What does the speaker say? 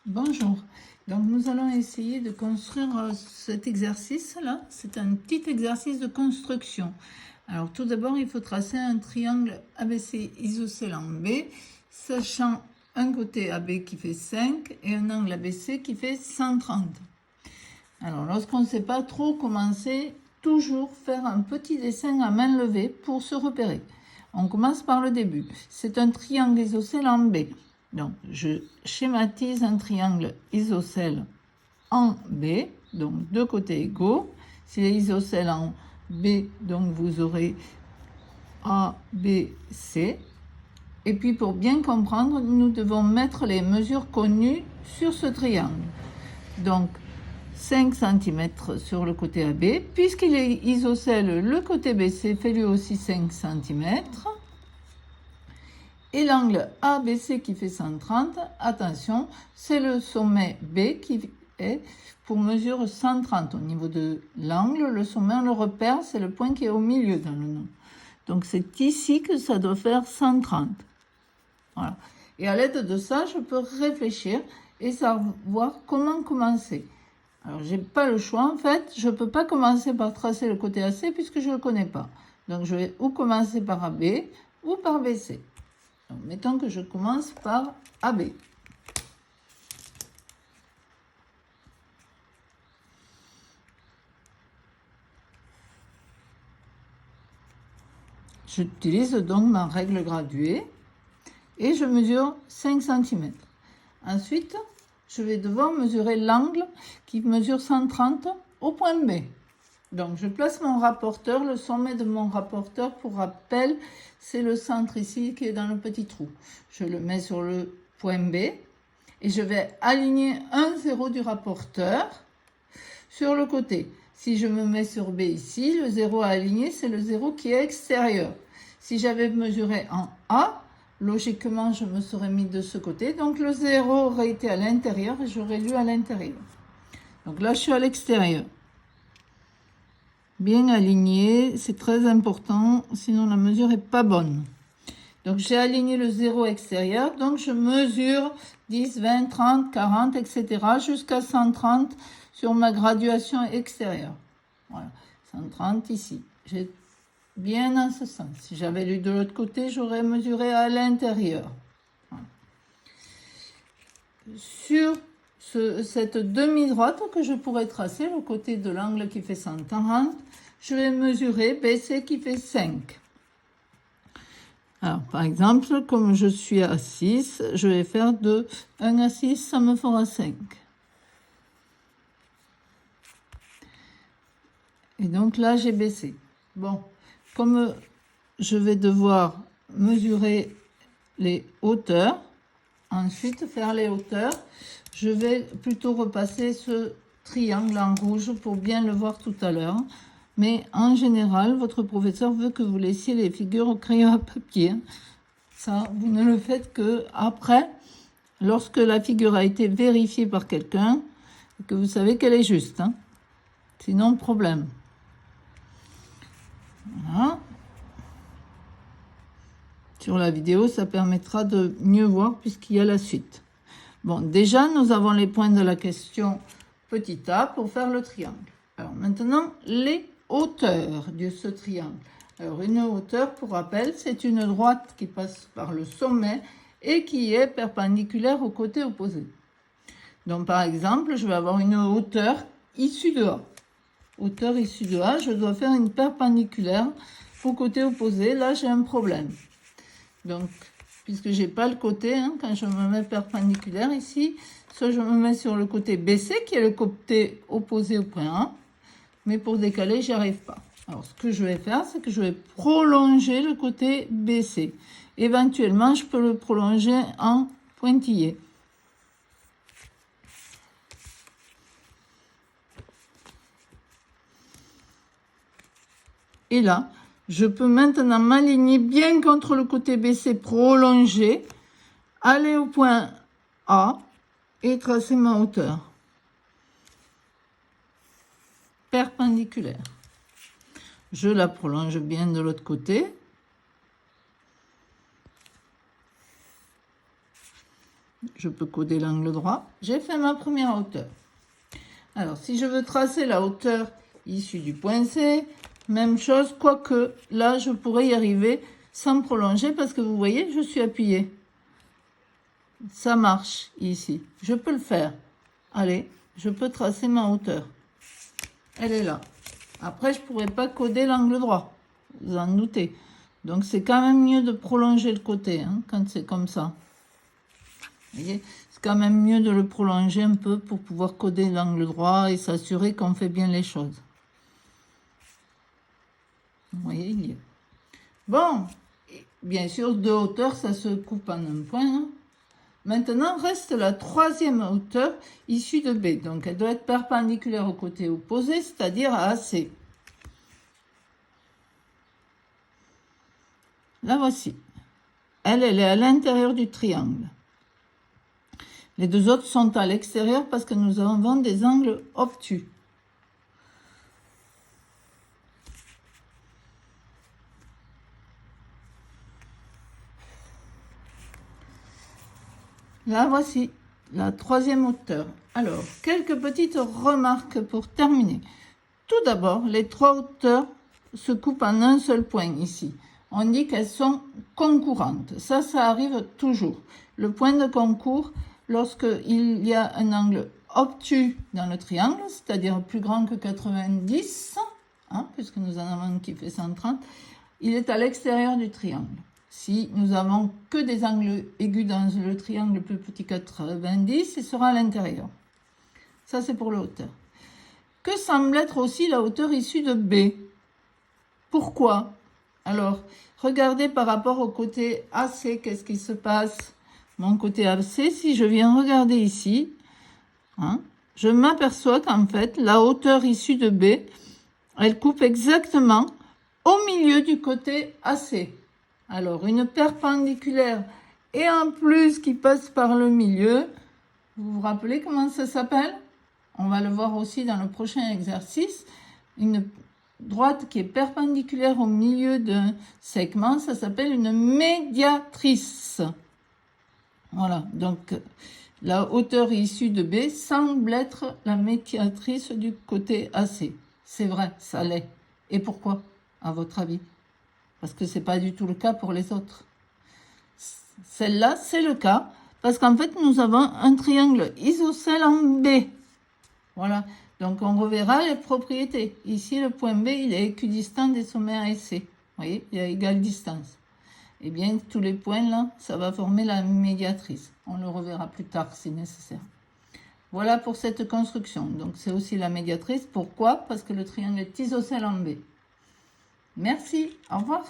Bonjour. Donc nous allons essayer de construire cet exercice-là. C'est un petit exercice de construction. Alors tout d'abord, il faut tracer un triangle ABC isocèle en B, sachant un côté AB qui fait 5 et un angle ABC qui fait 130. Alors lorsqu'on ne sait pas trop commencer, toujours faire un petit dessin à main levée pour se repérer. On commence par le début. C'est un triangle isocèle en B. Donc, je schématise un triangle isocèle en B, donc deux côtés égaux. S'il est isocèle en B, donc vous aurez A, B, C. Et puis, pour bien comprendre, nous devons mettre les mesures connues sur ce triangle. Donc, 5 cm sur le côté AB. Puisqu'il est isocèle, le côté BC fait lui aussi 5 cm. Et l'angle ABC qui fait 130, attention, c'est le sommet B qui est pour mesure 130. Au niveau de l'angle, le sommet, on le repère, c'est le point qui est au milieu dans le nom. Donc c'est ici que ça doit faire 130. Voilà. Et à l'aide de ça, je peux réfléchir et savoir comment commencer. Alors, j'ai pas le choix, en fait. Je peux pas commencer par tracer le côté AC puisque je le connais pas. Donc, je vais ou commencer par AB ou par BC. Donc, mettons que je commence par AB. J'utilise donc ma règle graduée et je mesure 5 cm. Ensuite, je vais devoir mesurer l'angle qui mesure 130 au point B. Donc, je place mon rapporteur, le sommet de mon rapporteur, pour rappel, c'est le centre ici qui est dans le petit trou. Je le mets sur le point B et je vais aligner un 0 du rapporteur sur le côté. Si je me mets sur B ici, le 0 à aligner, c'est le 0 qui est extérieur. Si j'avais mesuré en A, logiquement, je me serais mis de ce côté. Donc, le 0 aurait été à l'intérieur et j'aurais lu à l'intérieur. Donc là, je suis à l'extérieur. Bien aligné, c'est très important, sinon la mesure est pas bonne. Donc j'ai aligné le 0 extérieur, donc je mesure 10, 20, 30, 40, etc. jusqu'à 130 sur ma graduation extérieure. Voilà, 130 ici. J'ai bien dans ce sens. Si j'avais lu de l'autre côté, j'aurais mesuré à l'intérieur. Voilà. Sur cette demi-droite que je pourrais tracer, le côté de l'angle qui fait 140, je vais mesurer BC qui fait 5. Alors, par exemple, comme je suis à 6, je vais faire de 1 à 6, ça me fera 5. Et donc là, j'ai BC. Bon, comme je vais devoir mesurer les hauteurs, ensuite faire les hauteurs, je vais plutôt repasser ce triangle en rouge pour bien le voir tout à l'heure. Mais en général, votre professeur veut que vous laissiez les figures au crayon à papier. Ça, vous ne le faites que après, lorsque la figure a été vérifiée par quelqu'un, que vous savez qu'elle est juste. Hein. Sinon, problème. Voilà. Sur la vidéo, ça permettra de mieux voir puisqu'il y a la suite. Bon, déjà, nous avons les points de la question petit a pour faire le triangle. Alors maintenant, les hauteurs de ce triangle. Alors une hauteur, pour rappel, c'est une droite qui passe par le sommet et qui est perpendiculaire au côté opposé. Donc par exemple, je vais avoir une hauteur issue de A. Hauteur issue de A, je dois faire une perpendiculaire au côté opposé. Là, j'ai un problème. Donc, puisque j'ai pas le côté, hein, quand je me mets perpendiculaire ici, soit je me mets sur le côté BC, qui est le côté opposé au point A, mais pour décaler, j'y arrive pas. Alors, ce que je vais faire, c'est que je vais prolonger le côté BC. Éventuellement, je peux le prolonger en pointillé. Et là, je peux maintenant m'aligner bien contre le côté BC prolongé, aller au point A et tracer ma hauteur perpendiculaire. Je la prolonge bien de l'autre côté. Je peux coder l'angle droit. J'ai fait ma première hauteur. Alors, si je veux tracer la hauteur issue du point C, même chose, quoique là, je pourrais y arriver sans prolonger parce que vous voyez, je suis appuyée. Ça marche ici. Je peux le faire. Allez, je peux tracer ma hauteur. Elle est là. Après, je ne pourrais pas coder l'angle droit. Vous en doutez. Donc, c'est quand même mieux de prolonger le côté hein, quand c'est comme ça. Vous voyez, c'est quand même mieux de le prolonger un peu pour pouvoir coder l'angle droit et s'assurer qu'on fait bien les choses. Vous voyez, il y est. Bon, bien sûr, de hauteur, ça se coupe en un point. Hein. Maintenant, reste la troisième hauteur issue de B. Donc, elle doit être perpendiculaire au côté opposé, c'est-à-dire à AC. La voici. Elle est à l'intérieur du triangle. Les deux autres sont à l'extérieur parce que nous avons des angles obtus. La voici, la troisième hauteur. Alors, quelques petites remarques pour terminer. Tout d'abord, les trois hauteurs se coupent en un seul point ici. On dit qu'elles sont concurrentes. Ça arrive toujours. Le point de concours, lorsqu'il y a un angle obtus dans le triangle, c'est-à-dire plus grand que 90, hein, puisque nous en avons un qui fait 130, il est à l'extérieur du triangle. Si nous avons que des angles aigus dans le triangle plus petit que 90, il sera à l'intérieur. Ça, c'est pour la hauteur. Que semble être aussi la hauteur issue de B? Pourquoi? Alors, regardez par rapport au côté AC, qu'est-ce qui se passe? Mon côté AC, si je viens regarder ici, hein, je m'aperçois qu'en fait, la hauteur issue de B, elle coupe exactement au milieu du côté AC. Alors, une perpendiculaire et en plus qui passe par le milieu, vous vous rappelez comment ça s'appelle? On va le voir aussi dans le prochain exercice. Une droite qui est perpendiculaire au milieu d'un segment, ça s'appelle une médiatrice. Voilà, donc la hauteur issue de B semble être la médiatrice du côté AC. C'est vrai, ça l'est. Et pourquoi, à votre avis? Parce que ce n'est pas du tout le cas pour les autres. Celle-là, c'est le cas, parce qu'en fait, nous avons un triangle isocèle en B. Voilà, donc on reverra les propriétés. Ici, le point B, il est équidistant des sommets A et C. Vous voyez, il y a égale distance. Eh bien, tous les points là, ça va former la médiatrice. On le reverra plus tard si nécessaire. Voilà pour cette construction. Donc, c'est aussi la médiatrice. Pourquoi? Parce que le triangle est isocèle en B. Merci, au revoir.